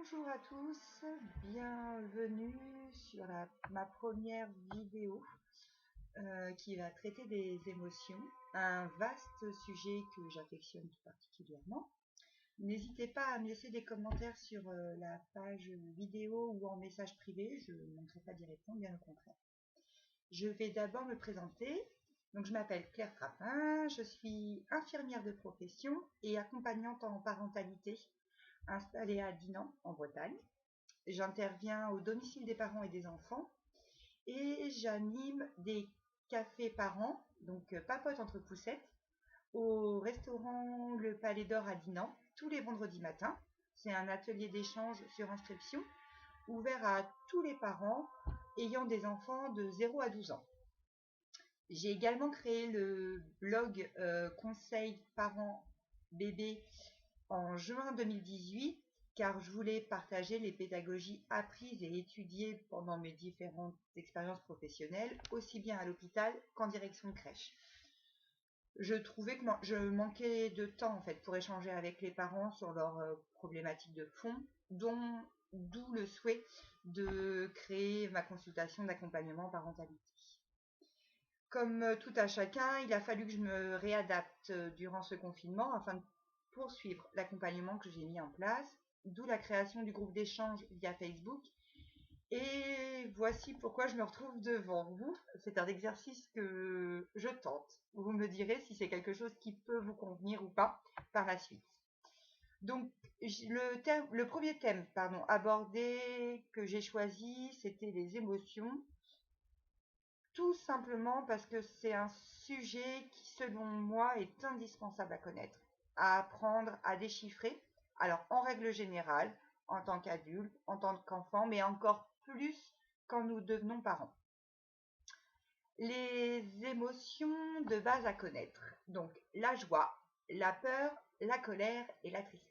Bonjour à tous, bienvenue sur ma première vidéo qui va traiter des émotions, un vaste sujet que j'affectionne tout particulièrement. N'hésitez pas à me laisser des commentaires sur la page vidéo ou en message privé, je ne manquerai pas d'y répondre, bien au contraire. Je vais d'abord me présenter. Donc, je m'appelle Claire Trappin, je suis infirmière de profession et accompagnante en parentalité installée à Dinan, en Bretagne. J'interviens au domicile des parents et des enfants et j'anime des cafés parents, donc papote entre poussettes, au restaurant Le Palais d'Or à Dinan, tous les vendredis matins. C'est un atelier d'échange sur inscription ouvert à tous les parents ayant des enfants de 0 à 12 ans. J'ai également créé le blog Conseil parents bébés en juin 2018 car je voulais partager les pédagogies apprises et étudiées pendant mes différentes expériences professionnelles, aussi bien à l'hôpital qu'en direction de crèche. Je trouvais que je manquais de temps en fait pour échanger avec les parents sur leurs problématiques de fond, d'où le souhait de créer ma consultation d'accompagnement parentalité. Comme tout à chacun, il a fallu que je me réadapte durant ce confinement afin de poursuivre l'accompagnement que j'ai mis en place, d'où la création du groupe d'échange via Facebook. Et voici pourquoi je me retrouve devant vous. C'est un exercice que je tente. Vous me direz si c'est quelque chose qui peut vous convenir ou pas par la suite. Donc, le premier thème abordé que j'ai choisi, c'était les émotions. Tout simplement parce que c'est un sujet qui, selon moi, est indispensable à connaître, à apprendre, à déchiffrer. Alors, en règle générale, en tant qu'adulte, en tant qu'enfant, mais encore plus quand nous devenons parents. Les émotions de base à connaître. Donc, la joie, la peur, la colère et la tristesse.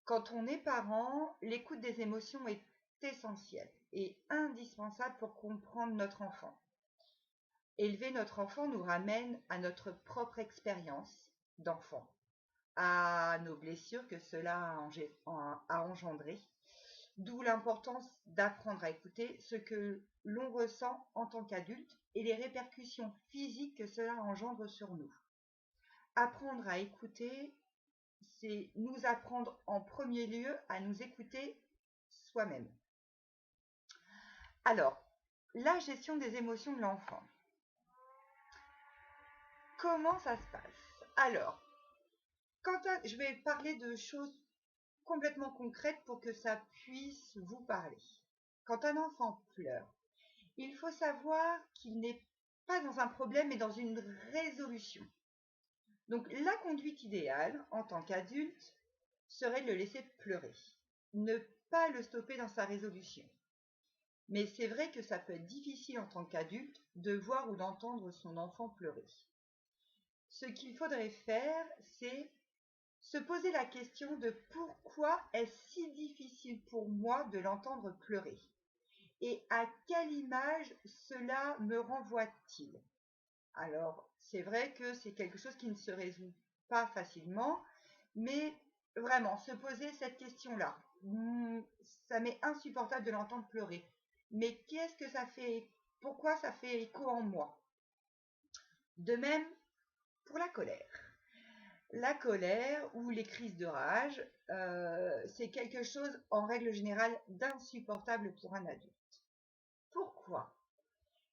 Quand on est parent, l'écoute des émotions est essentielle et indispensable pour comprendre notre enfant. Élever notre enfant nous ramène à notre propre expérience d'enfant, à nos blessures que cela a engendrées, d'où l'importance d'apprendre à écouter ce que l'on ressent en tant qu'adulte et les répercussions physiques que cela engendre sur nous. Apprendre à écouter, c'est nous apprendre en premier lieu à nous écouter soi-même. Alors, la gestion des émotions de l'enfant. Comment ça se passe? Alors, je vais parler de choses complètement concrètes pour que ça puisse vous parler. Quand un enfant pleure, il faut savoir qu'il n'est pas dans un problème mais dans une résolution. Donc la conduite idéale en tant qu'adulte serait de le laisser pleurer, ne pas le stopper dans sa résolution. Mais c'est vrai que ça peut être difficile en tant qu'adulte de voir ou d'entendre son enfant pleurer. Ce qu'il faudrait faire, c'est se poser la question de pourquoi est-ce si difficile pour moi de l'entendre pleurer et à quelle image cela me renvoie-t-il. Alors, c'est vrai que c'est quelque chose qui ne se résout pas facilement, mais vraiment, se poser cette question-là, ça m'est insupportable de l'entendre pleurer. Mais qu'est-ce que ça fait? Pourquoi ça fait écho en moi? De même pour la colère. La colère ou les crises de rage, c'est quelque chose en règle générale d'insupportable pour un adulte. Pourquoi?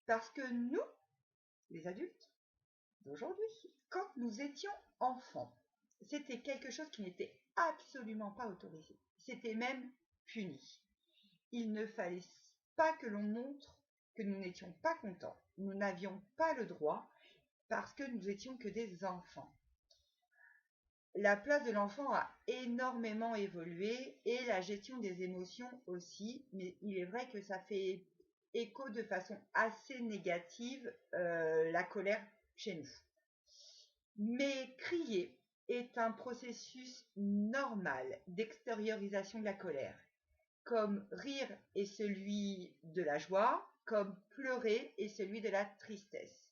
Parce que nous, les adultes d'aujourd'hui, quand nous étions enfants, c'était quelque chose qui n'était absolument pas autorisé. C'était même puni. Il ne fallait pas que l'on montre que nous n'étions pas contents. Nous n'avions pas le droit parce que nous étions que des enfants. La place de l'enfant a énormément évolué et la gestion des émotions aussi, mais il est vrai que ça fait écho de façon assez négative la colère chez nous. Mais crier est un processus normal d'extériorisation de la colère, comme rire est celui de la joie, comme pleurer est celui de la tristesse.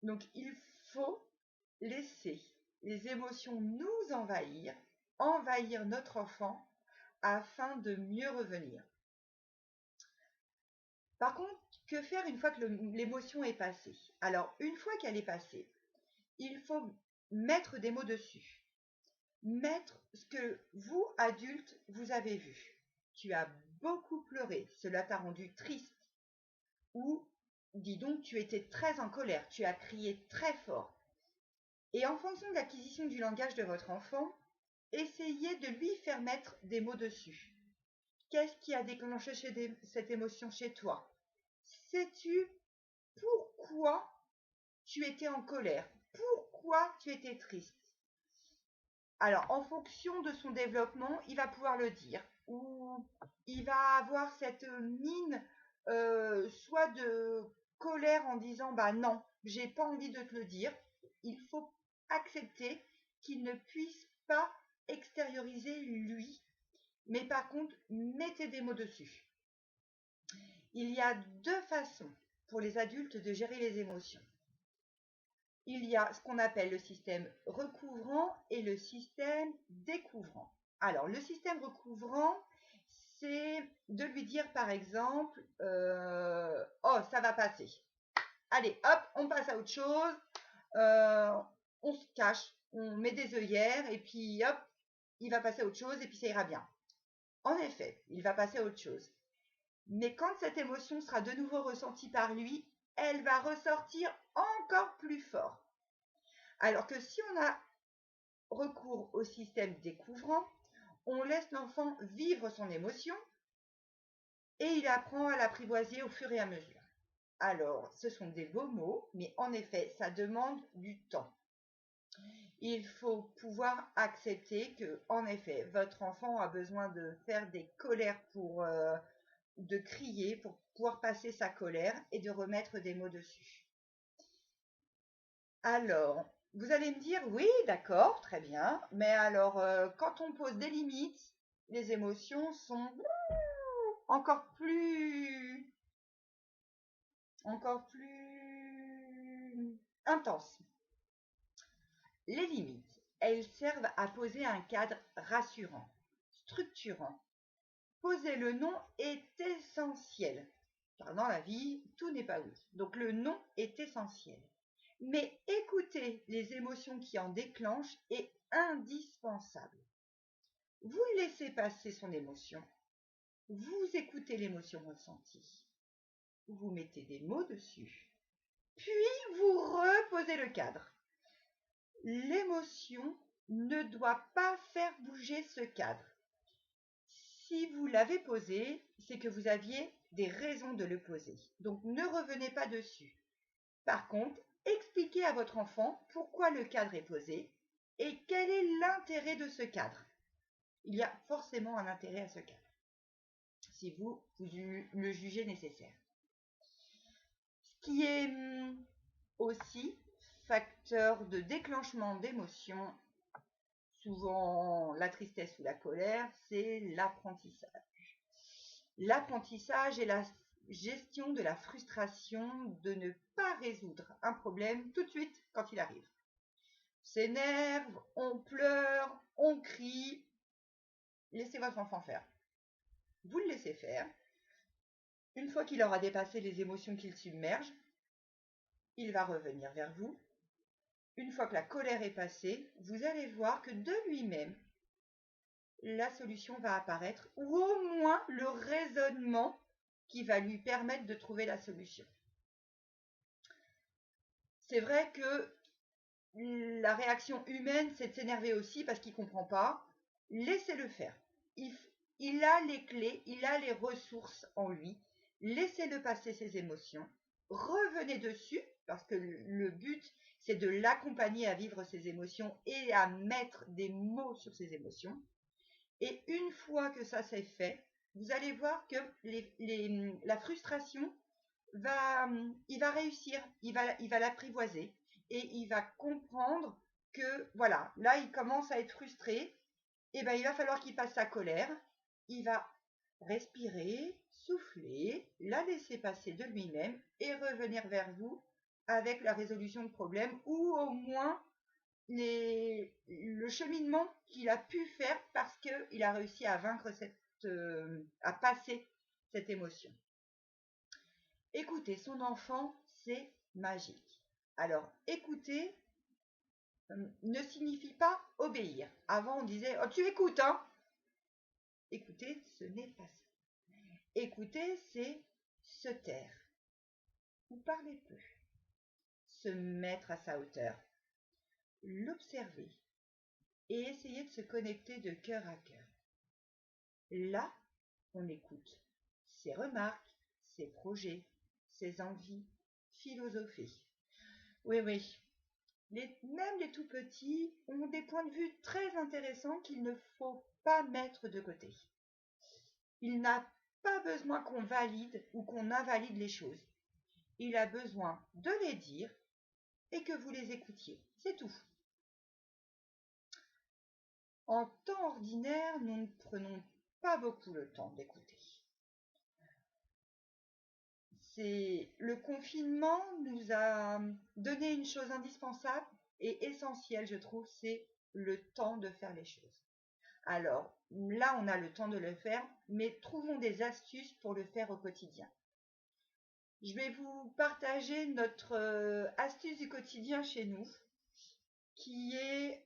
Donc il faut laisser les émotions nous envahir envahir notre enfant afin de mieux revenir. Par contre, que faire une fois que l'émotion est passée? Alors, une fois qu'elle est passée, il faut mettre des mots dessus. Mettre ce que vous, adultes, vous avez vu. Tu as beaucoup pleuré, cela t'a rendu triste. Ou, dis donc, tu étais très en colère, tu as crié très fort. Et en fonction de l'acquisition du langage de votre enfant, essayez de lui faire mettre des mots dessus. Qu'est-ce qui a déclenché cette émotion chez toi? Sais-tu pourquoi tu étais en colère? Pourquoi tu étais triste? Alors, en fonction de son développement, il va pouvoir le dire. Ou il va avoir cette mine, soit de colère en disant bah non, j'ai pas envie de te le dire. Il faut accepter qu'il ne puisse pas extérioriser lui, mais par contre, mettez des mots dessus. Il y a deux façons pour les adultes de gérer les émotions. Il y a ce qu'on appelle le système recouvrant et le système découvrant. Alors, le système recouvrant, c'est de lui dire par exemple oh, ça va passer. Allez, hop, on passe à autre chose. On se cache, on met des œillères et puis hop, il va passer à autre chose et puis ça ira bien. En effet, il va passer à autre chose. Mais quand cette émotion sera de nouveau ressentie par lui, elle va ressortir encore plus fort. Alors que si on a recours au système découvrant, on laisse l'enfant vivre son émotion et il apprend à l'apprivoiser au fur et à mesure. Alors, ce sont des beaux mots, mais en effet, ça demande du temps. Il faut pouvoir accepter que, en effet, votre enfant a besoin de faire des colères de crier pour pouvoir passer sa colère et de remettre des mots dessus. Alors, vous allez me dire, oui, d'accord, très bien, mais alors, quand on pose des limites, les émotions sont encore plus intenses. Les limites, elles servent à poser un cadre rassurant, structurant. Poser le nom est essentiel, car dans la vie, tout n'est pas oui. Donc le nom est essentiel. Mais écouter les émotions qui en déclenchent est indispensable. Vous laissez passer son émotion, vous écoutez l'émotion ressentie, vous mettez des mots dessus, puis vous reposez le cadre. L'émotion ne doit pas faire bouger ce cadre. Si vous l'avez posé, c'est que vous aviez des raisons de le poser. Donc ne revenez pas dessus. Par contre, expliquez à votre enfant pourquoi le cadre est posé et quel est l'intérêt de ce cadre. Il y a forcément un intérêt à ce cadre, si vous le jugez nécessaire. Ce qui est aussi facteur de déclenchement d'émotions, souvent la tristesse ou la colère, c'est l'apprentissage. L'apprentissage est la gestion de la frustration de ne pas résoudre un problème tout de suite quand il arrive. On s'énerve, on pleure, on crie. Laissez votre enfant faire. Vous le laissez faire. Une fois qu'il aura dépassé les émotions qu'il submerge, il va revenir vers vous. Une fois que la colère est passée, vous allez voir que de lui-même, la solution va apparaître, ou au moins le raisonnement qui va lui permettre de trouver la solution. C'est vrai que la réaction humaine, c'est de s'énerver aussi parce qu'il ne comprend pas. Laissez-le faire. Il a les clés, il a les ressources en lui. Laissez-le passer ses émotions. Revenez dessus, parce que le but, c'est de l'accompagner à vivre ses émotions et à mettre des mots sur ses émotions. Et une fois que ça c'est fait, vous allez voir que la frustration, il va réussir, il va l'apprivoiser et il va comprendre que voilà, là il commence à être frustré, et ben il va falloir qu'il passe sa colère, il va respirer, souffler, la laisser passer de lui-même et revenir vers vous avec la résolution de problème ou au moins le cheminement qu'il a pu faire parce qu'il a réussi à vaincre à passer cette émotion. Écouter son enfant, c'est magique. Alors, écouter ne signifie pas obéir. Avant, on disait « Oh, tu écoutes, hein ?» Écouter, ce n'est pas ça. Écouter, c'est se taire ou parler peu, se mettre à sa hauteur, l'observer et essayer de se connecter de cœur à cœur. Là, on écoute ses remarques, ses projets, ses envies, philosophies. Oui, oui, même les tout petits ont des points de vue très intéressants qu'il ne faut pas mettre de côté. Il n'a pas besoin qu'on valide ou qu'on invalide les choses. Il a besoin de les dire et que vous les écoutiez. C'est tout. En temps ordinaire, nous ne prenons pas beaucoup le temps d'écouter. Le confinement nous a donné une chose indispensable et essentielle, je trouve, c'est le temps de faire les choses. Alors, là, on a le temps de le faire, mais trouvons des astuces pour le faire au quotidien. Je vais vous partager notre astuce du quotidien chez nous, qui est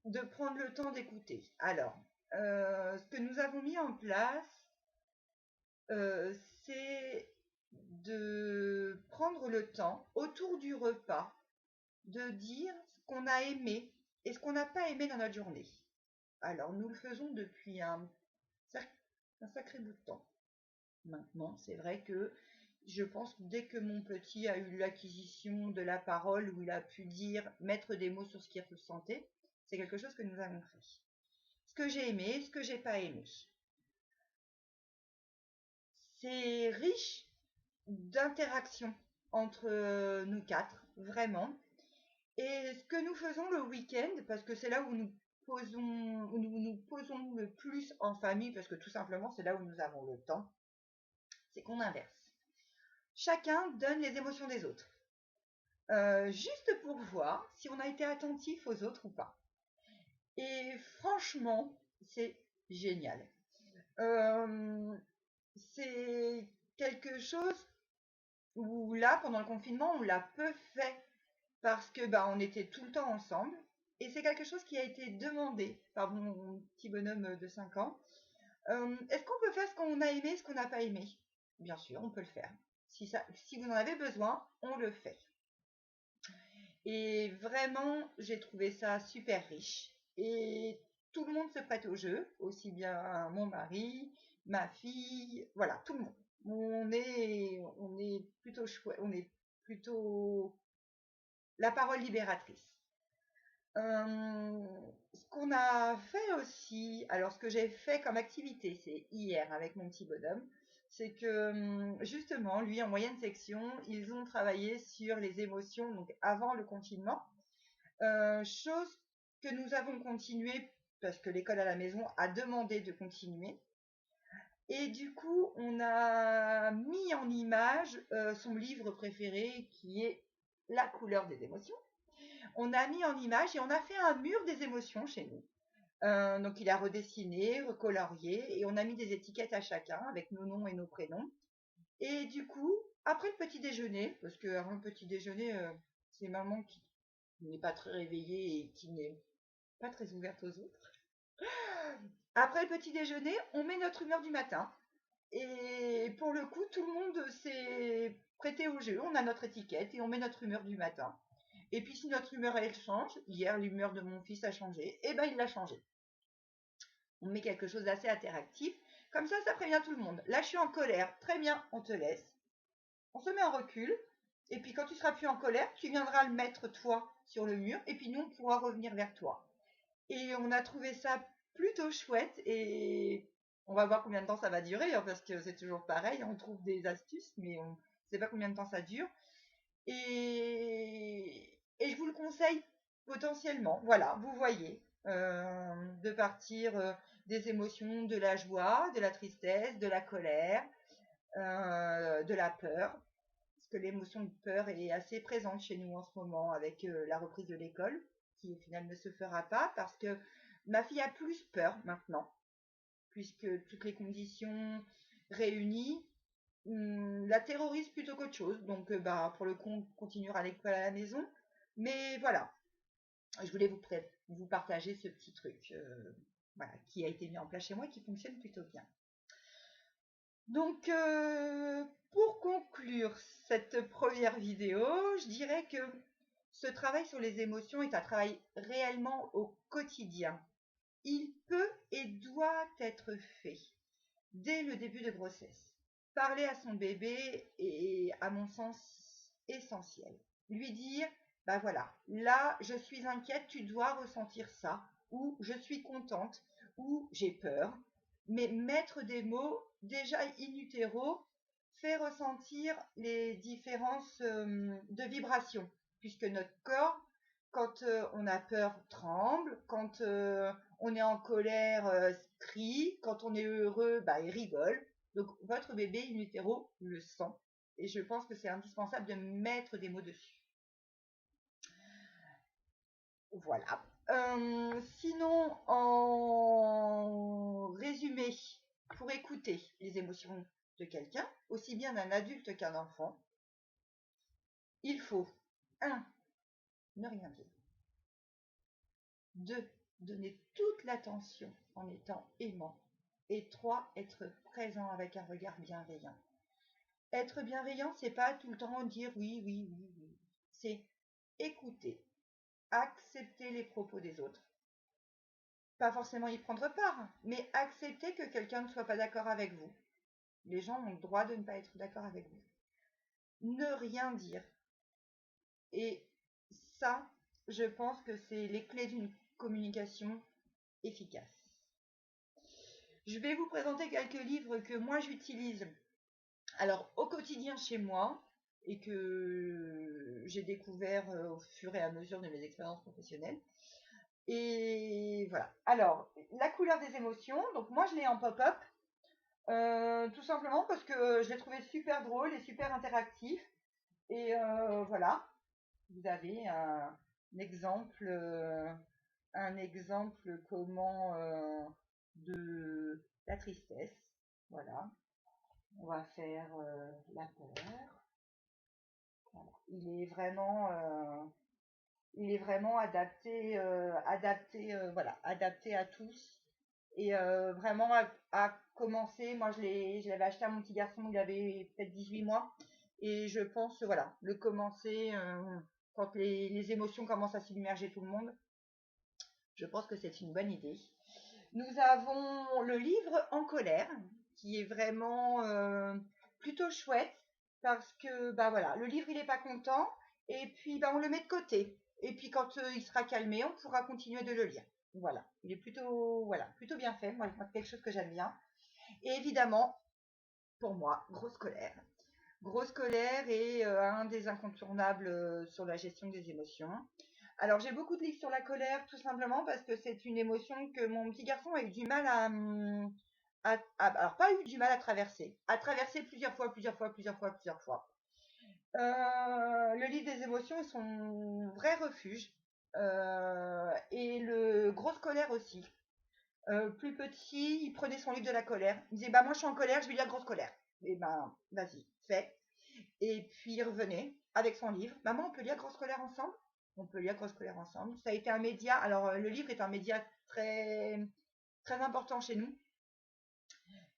de prendre le temps d'écouter. Alors, ce que nous avons mis en place, c'est de prendre le temps autour du repas de dire ce qu'on a aimé et ce qu'on n'a pas aimé dans notre journée. Alors, nous le faisons depuis un sacré bout de temps. Maintenant, c'est vrai que je pense que dès que mon petit a eu l'acquisition de la parole, où il a pu mettre des mots sur ce qu'il ressentait, c'est quelque chose que nous avons fait. Ce que j'ai aimé, ce que j'ai pas aimé. C'est riche d'interactions entre nous quatre, vraiment. Et ce que nous faisons le week-end, parce que c'est là où nous posons le plus en famille, parce que tout simplement c'est là où nous avons le temps, c'est qu'on inverse. Chacun donne les émotions des autres, juste pour voir si on a été attentif aux autres ou pas. Et franchement, c'est génial. C'est quelque chose où là, pendant le confinement, on l'a peu fait parce que on était tout le temps ensemble. Et c'est quelque chose qui a été demandé par mon petit bonhomme de 5 ans. Est-ce qu'on peut faire ce qu'on a aimé, ce qu'on n'a pas aimé? Bien sûr, on peut le faire. Si vous en avez besoin, on le fait. Et vraiment, j'ai trouvé ça super riche. Et tout le monde se prête au jeu, aussi bien mon mari, ma fille, voilà, tout le monde. On est plutôt chouette, on est plutôt la parole libératrice. Ce qu'on a fait aussi, alors ce que j'ai fait comme activité, c'est hier avec mon petit bonhomme, c'est que justement, lui en moyenne section, ils ont travaillé sur les émotions donc avant le confinement, chose que nous avons continué parce que l'école à la maison a demandé de continuer. Et du coup, on a mis en image son livre préféré qui est La couleur des émotions. On a mis en image et on a fait un mur des émotions chez nous. Donc il a redessiné, recolorié et on a mis des étiquettes à chacun avec nos noms et nos prénoms. Et du coup, après le petit déjeuner, parce que avant le petit déjeuner, c'est maman qui n'est pas très réveillée et qui n'est pas très ouverte aux autres. Après le petit déjeuner, on met notre humeur du matin. Et pour le coup, tout le monde s'est prêté au jeu. On a notre étiquette et on met notre humeur du matin. Et puis si notre humeur elle change, hier l'humeur de mon fils a changé, et il l'a changé. On met quelque chose d'assez interactif, comme ça prévient tout le monde. Là je suis en colère, très bien, on te laisse. On se met en recul, et puis quand tu seras plus en colère, tu viendras le mettre toi sur le mur, et puis nous on pourra revenir vers toi. Et on a trouvé ça plutôt chouette, et on va voir combien de temps ça va durer, parce que c'est toujours pareil, on trouve des astuces, mais on ne sait pas combien de temps ça dure. Et je vous le conseille potentiellement, voilà, vous voyez, de partir des émotions, de la joie, de la tristesse, de la colère, de la peur. parce que l'émotion de peur est assez présente chez nous en ce moment avec la reprise de l'école, qui au final ne se fera pas parce que ma fille a plus peur maintenant, puisque toutes les conditions réunies la terrorisent plutôt qu'autre chose. Donc, pour le coup, on continuera l'école à la maison. Mais voilà, je voulais vous partager ce petit truc voilà, qui a été mis en place chez moi et qui fonctionne plutôt bien. Donc, pour conclure cette première vidéo, je dirais que ce travail sur les émotions est un travail réellement au quotidien. Il peut et doit être fait dès le début de grossesse. Parler à son bébé est, à mon sens, essentiel. Lui dire, voilà, là, je suis inquiète, tu dois ressentir ça, ou je suis contente, ou j'ai peur. Mais mettre des mots, déjà in utero, fait ressentir les différences de vibration, puisque notre corps, quand on a peur, tremble, quand on est en colère, crie, quand on est heureux, il rigole. Donc votre bébé in utero le sent, et je pense que c'est indispensable de mettre des mots dessus. Voilà. Sinon, en résumé, pour écouter les émotions de quelqu'un, aussi bien d'un adulte qu'un enfant, il faut 1. Ne rien dire. 2. Donner toute l'attention en étant aimant. Et 3. Être présent avec un regard bienveillant. Être bienveillant, c'est pas tout le temps dire oui, oui, oui, oui. C'est écouter, accepter les propos des autres. Pas forcément y prendre part, mais accepter que quelqu'un ne soit pas d'accord avec vous. Les gens ont le droit de ne pas être d'accord avec vous. Ne rien dire. Et ça, je pense que c'est les clés d'une communication efficace. Je vais vous présenter quelques livres que moi j'utilise alors au quotidien chez moi et que j'ai découvert au fur et à mesure de mes expériences professionnelles. Et voilà. Alors, la couleur des émotions, donc moi je l'ai en pop-up, tout simplement parce que je l'ai trouvé super drôle et super interactif. Et voilà, vous avez un exemple comment de la tristesse. Voilà. On va faire la peur. Voilà. Il est vraiment adapté à tous. Et vraiment à commencer, moi je l'avais acheté à mon petit garçon, il avait peut-être 18 mois. Et je pense, le commencer quand les émotions commencent à submerger tout le monde, je pense que c'est une bonne idée. Nous avons le livre En colère, qui est vraiment plutôt chouette, parce que le livre il est pas content, et puis on le met de côté. Et puis quand il sera calmé, on pourra continuer de le lire. Voilà, il est plutôt bien fait. Moi, c'est quelque chose que j'aime bien. Et évidemment, pour moi, Grosse colère. Grosse colère est un des incontournables sur la gestion des émotions. Alors, j'ai beaucoup de livres sur la colère, tout simplement parce que c'est une émotion que mon petit garçon a eu du mal alors pas eu du mal à traverser plusieurs fois. Le livre des émotions est son vrai refuge. Et le Grosse colère aussi. Plus petit, il prenait son livre de la colère. Il disait, moi je suis en colère, je vais lire Grosse colère. Et vas-y, fais. Et puis il revenait avec son livre. Maman, on peut lire Grosse colère ensemble? On peut lire Grosse colère ensemble. Ça a été un média. Alors, le livre est un média très, très important chez nous.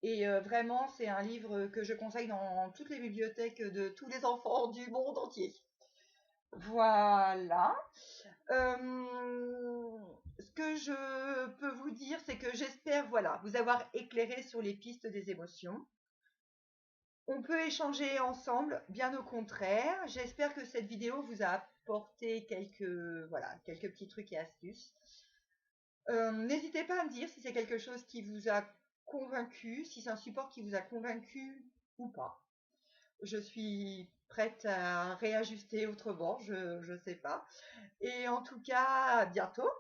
Et vraiment, c'est un livre que je conseille dans toutes les bibliothèques de tous les enfants du monde entier. Voilà. Ce que je peux vous dire, c'est que j'espère, vous avoir éclairé sur les pistes des émotions. On peut échanger ensemble, bien au contraire. J'espère que cette vidéo vous a apporté quelques petits trucs et astuces. N'hésitez pas à me dire si c'est quelque chose qui vous a convaincu, si c'est un support qui vous a convaincu ou pas. Je suis prête à réajuster autrement, je sais pas. Et en tout cas, à bientôt.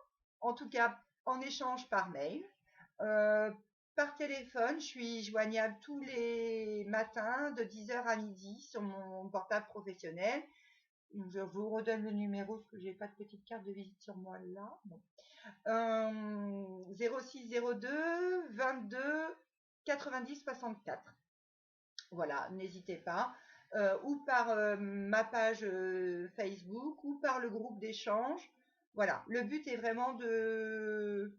En tout cas, en échange par mail. par téléphone. Je suis joignable tous les matins de 10h à midi sur mon portable professionnel. Je vous redonne le numéro parce que j'ai pas de petite carte de visite sur moi là. Bon. 0602 22 90 64. Voilà, n'hésitez pas. Ou par ma page Facebook ou par le groupe d'échange. Voilà, le but est vraiment de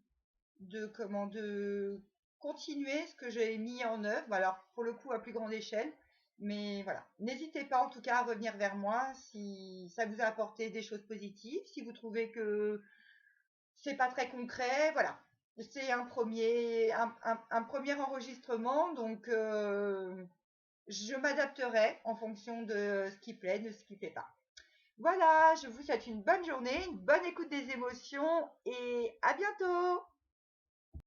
continuer ce que j'ai mis en œuvre. Alors pour le coup à plus grande échelle, mais voilà, n'hésitez pas en tout cas à revenir vers moi si ça vous a apporté des choses positives, si vous trouvez que c'est pas très concret, voilà. C'est un premier enregistrement, donc je m'adapterai en fonction de ce qui plaît, de ce qui plaît pas. Voilà, je vous souhaite une bonne journée, une bonne écoute des émotions et à bientôt!